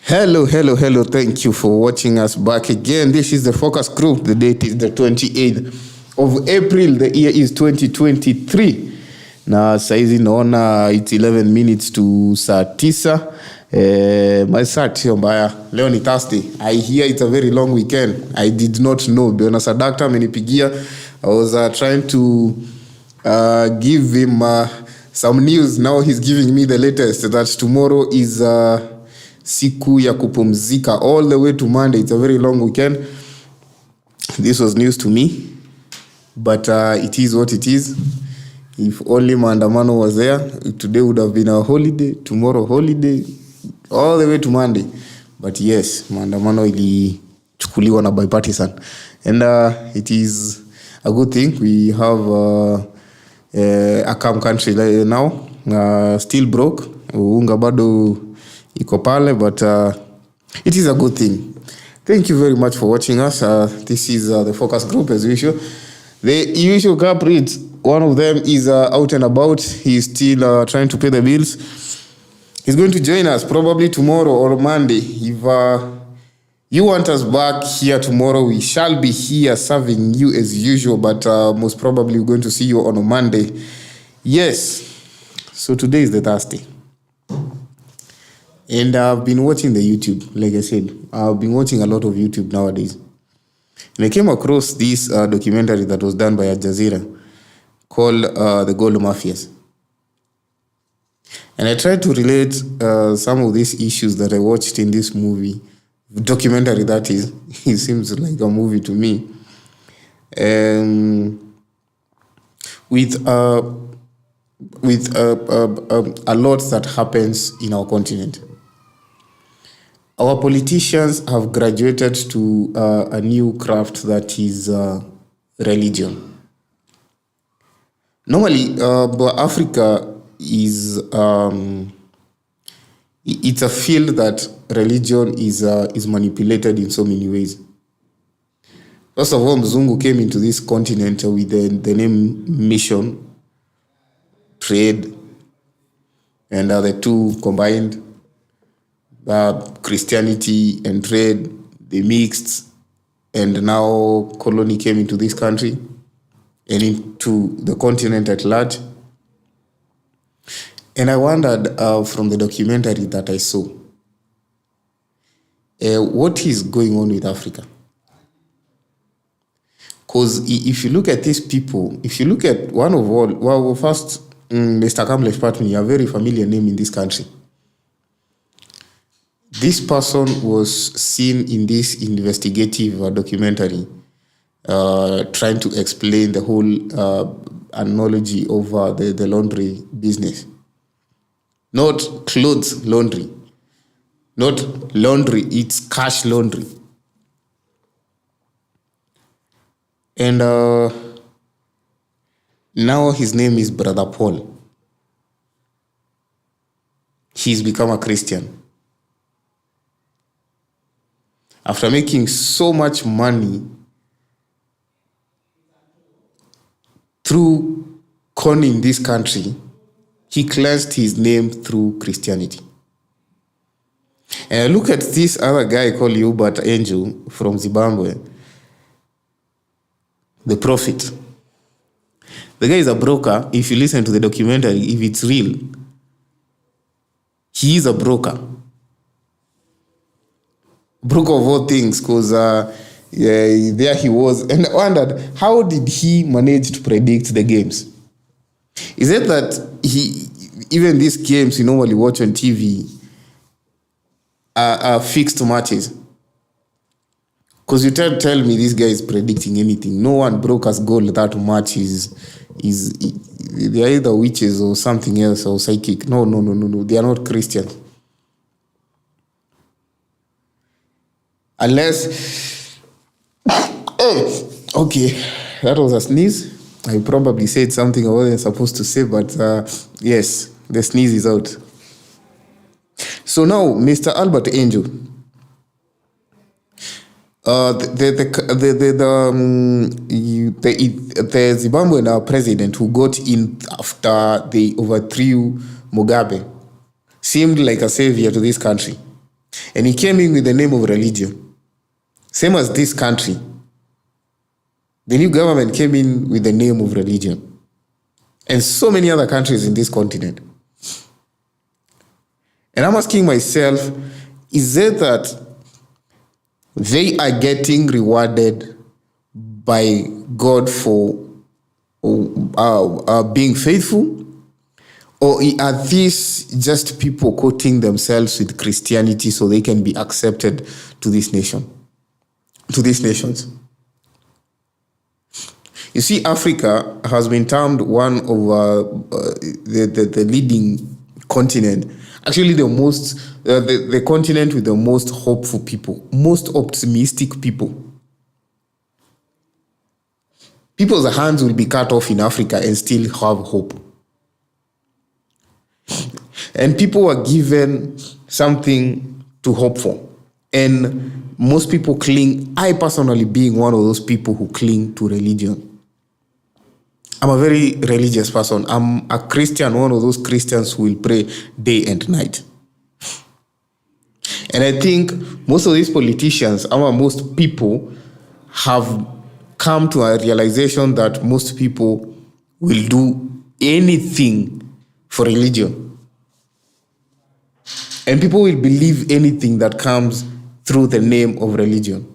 Hello, hello, hello. Thank you for watching us back again. This is the Focus Group. The date is the 28th of April. The year is 2023. Na saizi naona it's 11 minutes to saa 9. My saa sio mbaya. Leo ni Thursday. I hear it's a very long weekend. I did not know. Biona Sadakta amenipigia. I was trying to give him some news. Now he's giving me the latest that tomorrow is siku ya kupumzika all the way to Monday. It's a very long weekend. This was news to me, but it is what it is. If only maandamano was there, today would have been a holiday, tomorrow holiday, all the way to Monday. But yes, maandamano ilichukuliwa na bipartisan, and it is a good thing. We have a calm country now. Still broke, unga bado iko pale, but it is a good thing. Thank you very much for watching us. This is the Focus Group as usual. The usual culprits, one of them is out and about. He's still trying to pay the bills. He's going to join us probably tomorrow or Monday. If you want us back here tomorrow, we shall be here serving you as usual, but most probably we're going to see you on a Monday. Yes, so today is the Thursday. And I've been watching the YouTube, like I said. I've been watching a lot of YouTube nowadays. And I came across this documentary that was done by Al Jazeera called The Gold Mafias. And I tried to relate some of these issues that I watched in this movie, documentary that is. It seems like a movie to me. With a lot that happens in our continent. Our politicians have graduated to a new craft that is religion. Normally, Africa is it's a field that religion is manipulated in so many ways. First of all, Mzungu came into this continent with the name mission, trade, and the two combined. Christianity and trade, they mixed, and now colony came into this country and into the continent at large. And I wondered from the documentary that I saw, what is going on with Africa? Because if you look at these people, if you look at first, Mr. Kamlesh Patni, a very familiar name in this country. This person was seen in this investigative documentary trying to explain the whole analogy of the laundry business. Not clothes laundry. Not laundry, it's cash laundry. And now his name is Brother Paul. He's become a Christian. After making so much money through conning this country, he cleansed his name through Christianity. And I look at this other guy called Hubert Angel from Zimbabwe, the prophet. The guy is a broker. If you listen to the documentary, if it's real, he is a broker. Broker of all things, because there he was. And I wondered, how did he manage to predict the games? Is it that even these games you normally watch on TV are fixed matches? Because you tell me this guy is predicting anything. No one broker's goal that match is they're either witches or something else or psychic. No. They are not Christians. Unless, okay, that was a sneeze. I probably said something I wasn't supposed to say, but yes, the sneeze is out. So now, Mr. Albert Angel, the Zimbabwean president who got in after they overthrew Mugabe seemed like a savior to this country. And he came in with the name of religion. Same as this country. The new government came in with the name of religion. And so many other countries in this continent. And I'm asking myself, is it that they are getting rewarded by God for being faithful? Or are these just people quoting themselves with Christianity so they can be accepted to this nation, to these nations? You see, Africa has been termed one of the leading continent. Actually, the continent with the most hopeful people, most optimistic people. People's hands will be cut off in Africa and still have hope. And people are given something to hope for. And most people cling, I personally being one of those people who cling to religion. I'm a very religious person. I'm a Christian, one of those Christians who will pray day and night. And I think most of these politicians, most people have come to a realization that most people will do anything for religion. And people will believe anything that comes through the name of religion.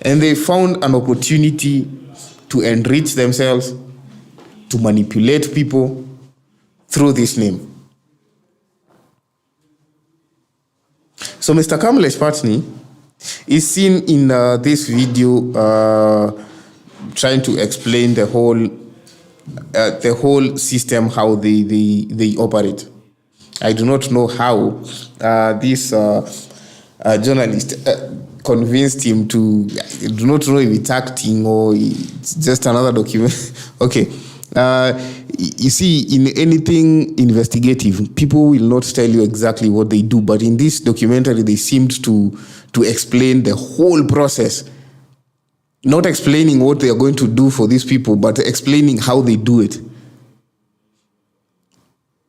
And they found an opportunity to enrich themselves, to manipulate people through this name. So Mr. Kamlesh Patni is seen in this video trying to explain the whole system, how they operate. I do not know how this journalist convinced him to. I do not know if it's acting or it's just another document. Okay. You see, in anything investigative, people will not tell you exactly what they do. But in this documentary, they seemed to explain the whole process. Not explaining what they are going to do for these people, but explaining how they do it.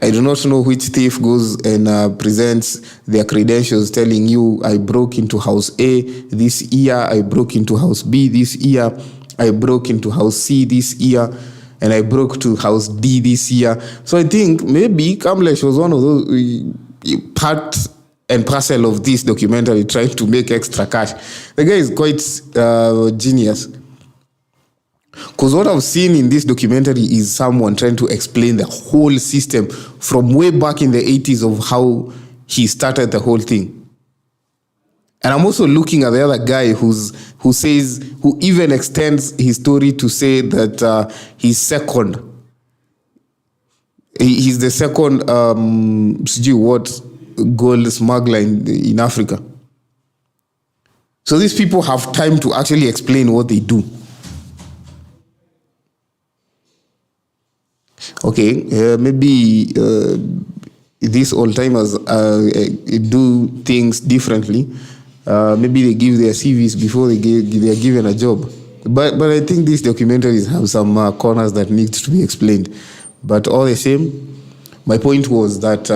I do not know which thief goes and presents their credentials telling you, I broke into house A this year, I broke into house B this year, I broke into house C this year, and I broke to house D this year. So I think maybe Kamlesh was one of those part and parcel of this documentary trying to make extra cash. The guy is quite genius. Because what I've seen in this documentary is someone trying to explain the whole system from way back in the 80s of how he started the whole thing. And I'm also looking at the other guy who even extends his story to say that he's second. He's the second gold smuggler in Africa. So these people have time to actually explain what they do. Okay, maybe these old-timers do things differently. Maybe they give their CVs before they are given a job. But I think these documentaries have some corners that need to be explained. But all the same, my point was that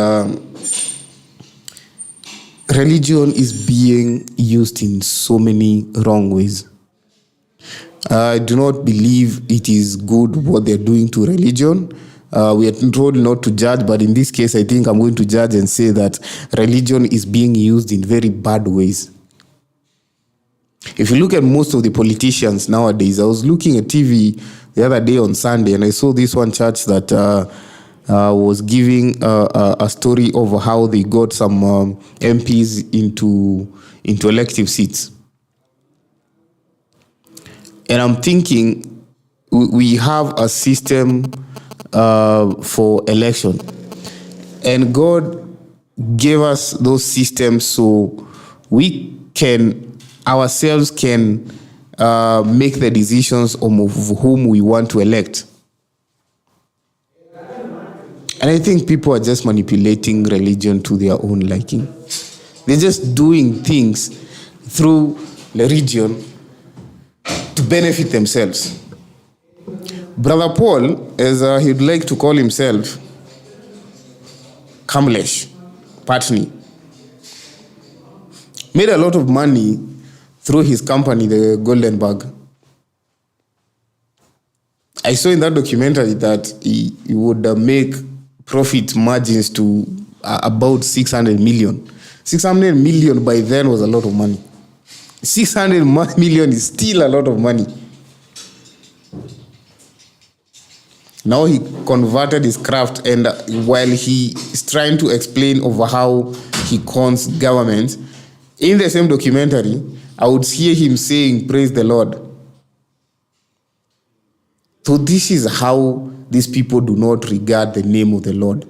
religion is being used in so many wrong ways. I do not believe it is good what they're doing to religion. We are told not to judge, but in this case, I think I'm going to judge and say that religion is being used in very bad ways. If you look at most of the politicians nowadays, I was looking at TV the other day on Sunday, and I saw this one church that was giving a story of how they got some MPs into elective seats. And I'm thinking we have a system for election. And God gave us those systems so we ourselves can make the decisions of whom we want to elect. And I think people are just manipulating religion to their own liking. They're just doing things through religion to benefit themselves. Brother Paul, as he'd like to call himself, Kamlesh Patni, made a lot of money through his company, the Goldenberg. I saw in that documentary that he would make profit margins to about 600 million. 600 million by then was a lot of money. 600 million is still a lot of money. Now he converted his craft, and while he is trying to explain over how he cons government, in the same documentary, I would hear him saying, "Praise the Lord." So this is how these people do not regard the name of the Lord.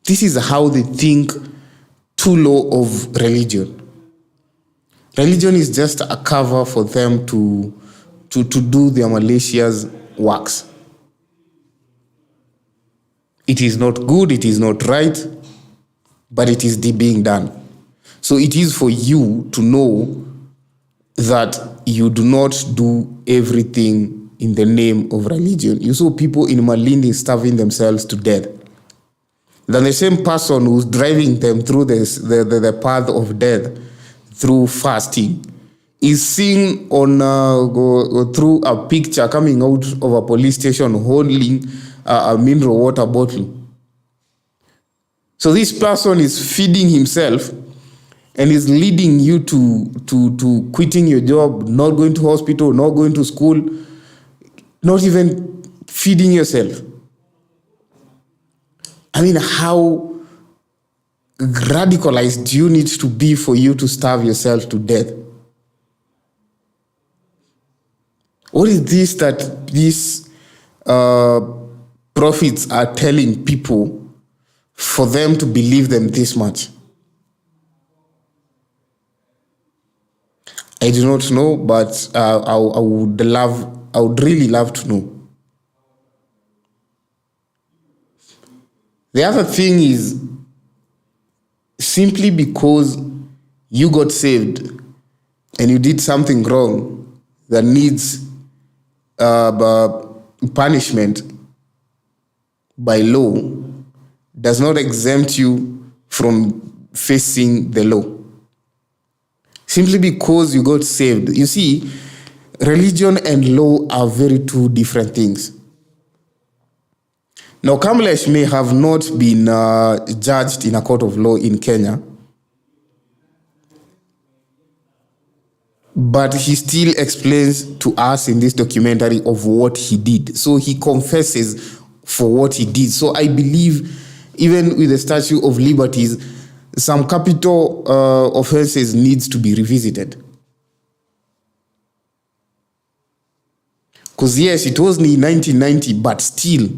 This is how they think too low of religion. Religion is just a cover for them to do their malicious works. It is not good, it is not right, but it is being done. So it is for you to know that you do not do everything in the name of religion. You saw people in Malindi starving themselves to death. Then the same person who's driving them through the path of death through fasting is seen on through a picture coming out of a police station holding a mineral water bottle. So this person is feeding himself and is leading you to quitting your job, not going to hospital, not going to school, not even feeding yourself. I mean, how radicalized do you need to be for you to starve yourself to death? What is this that these prophets are telling people for them to believe them this much? I do not know, but I would really love to know. The other thing is, simply because you got saved and you did something wrong that needs punishment by law, does not exempt you from facing the law. Simply because you got saved. You see, religion and law are very two different things. Now, Kamlesh may have not been judged in a court of law in Kenya, but he still explains to us in this documentary of what he did. So he confesses for what he did. So I believe even with the Statue of Liberties, some capital offenses needs to be revisited. Because yes, it was in 1990, but still,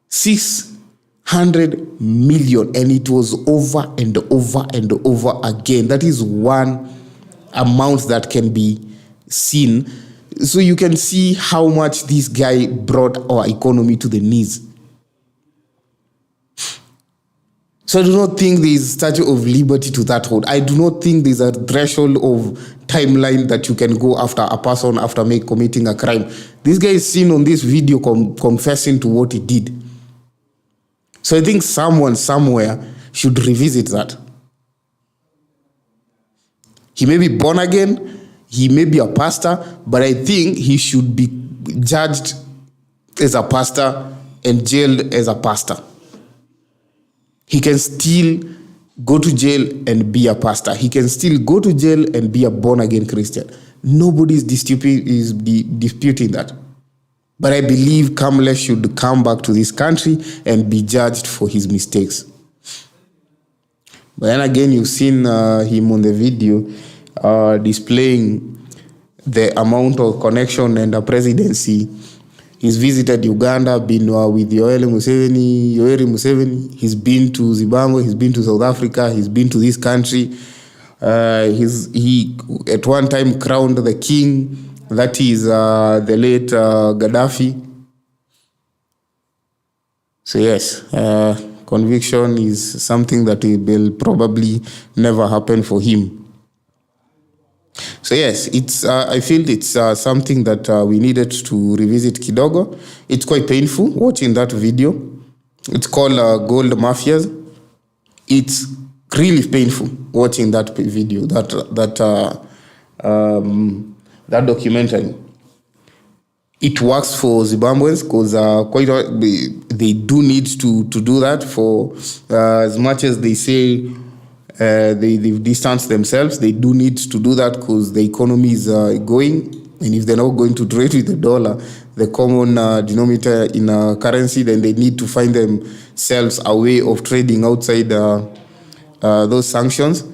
600 million, and it was over and over and over again. That is one amount that can be seen. So you can see how much this guy brought our economy to the knees. So I do not think there is Statue of Liberty to that hold. I do not think there is a threshold of timeline that you can go after a person after committing a crime. This guy is seen on this video confessing to what he did. So I think someone somewhere should revisit that. He may be born again, he may be a pastor, but I think he should be judged as a pastor and jailed as a pastor. He can still go to jail and be a pastor. He can still go to jail and be a born-again Christian. Nobody is disputing that. But I believe Kamlesh should come back to this country and be judged for his mistakes. But then again, you've seen him on the video displaying the amount of connection and the presidency. He's visited Uganda, been with Yoweri Museveni. He's been to Zimbabwe, he's been to South Africa, he's been to this country. He at one time crowned the king. That is the late Gaddafi. So yes, conviction is something that will probably never happen for him. So yes, it's I feel it's something that we needed to revisit kidogo. It's quite painful watching that video. It's called Gold Mafias. it's really painful watching that video, that documentary. It works for Zimbabweans because they do need to do that for as much as they say they've distanced themselves. They do need to do that because the economy is going, and if they're not going to trade with the dollar, the common denominator in a currency, then they need to find themselves a way of trading outside those sanctions.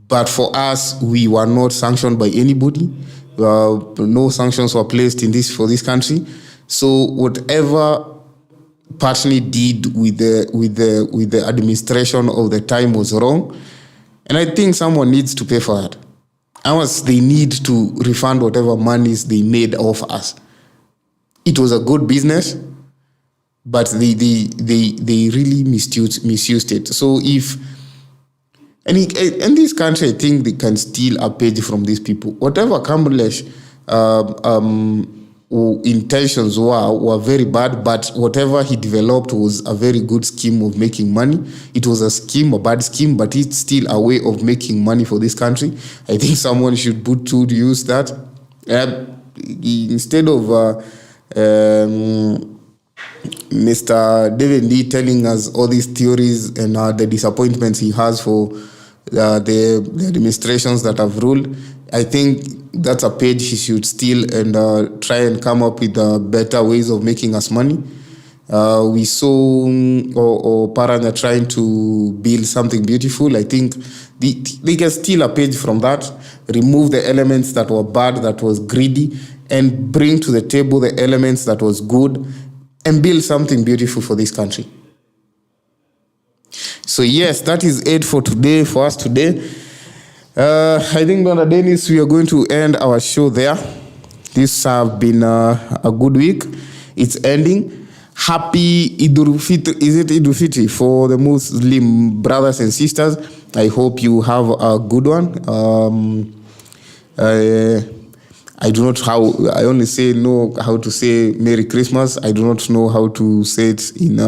But for us, we were not sanctioned by anybody. No sanctions were placed for this country. So whatever Partney did with the administration of the time was wrong, and I think someone needs to pay for that. Ours, they need to refund whatever monies they made off us. It was a good business, but they really misused it. So in this country, I think they can steal a page from these people. Whatever Kamlesh intentions were very bad, but whatever he developed was a very good scheme of making money. It was a bad scheme, but it's still a way of making money for this country. I think someone should put to use that. Instead of Mr. David Lee telling us all these theories and the disappointments he has for the administrations that have ruled, I think that's a page he should steal and try and come up with better ways of making us money. We saw Paranya trying to build something beautiful. I think they can steal a page from that, remove the elements that were bad, that was greedy, and bring to the table the elements that was good and build something beautiful for this country. So yes, that is it for us today. I think, Donna Dennis, we are going to end our show there. This has been a good week. It's ending. Happy Idul Fitr. Is it Idul Fitr for the Muslim brothers and sisters? I hope you have a good one. I do not I only know how to say Merry Christmas. I do not know how to say it in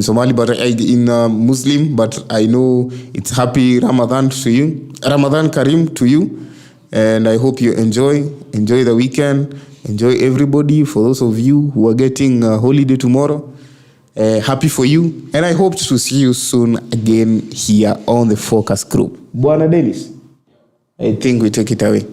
Somali, but in Muslim, but I know it's Happy Ramadan to you. Ramadan Kareem to you. And I hope you enjoy the weekend. Enjoy everybody. For those of you who are getting a holiday tomorrow, happy for you. And I hope to see you soon again here on the Focus Group. Buona Dennis, I think we take it away.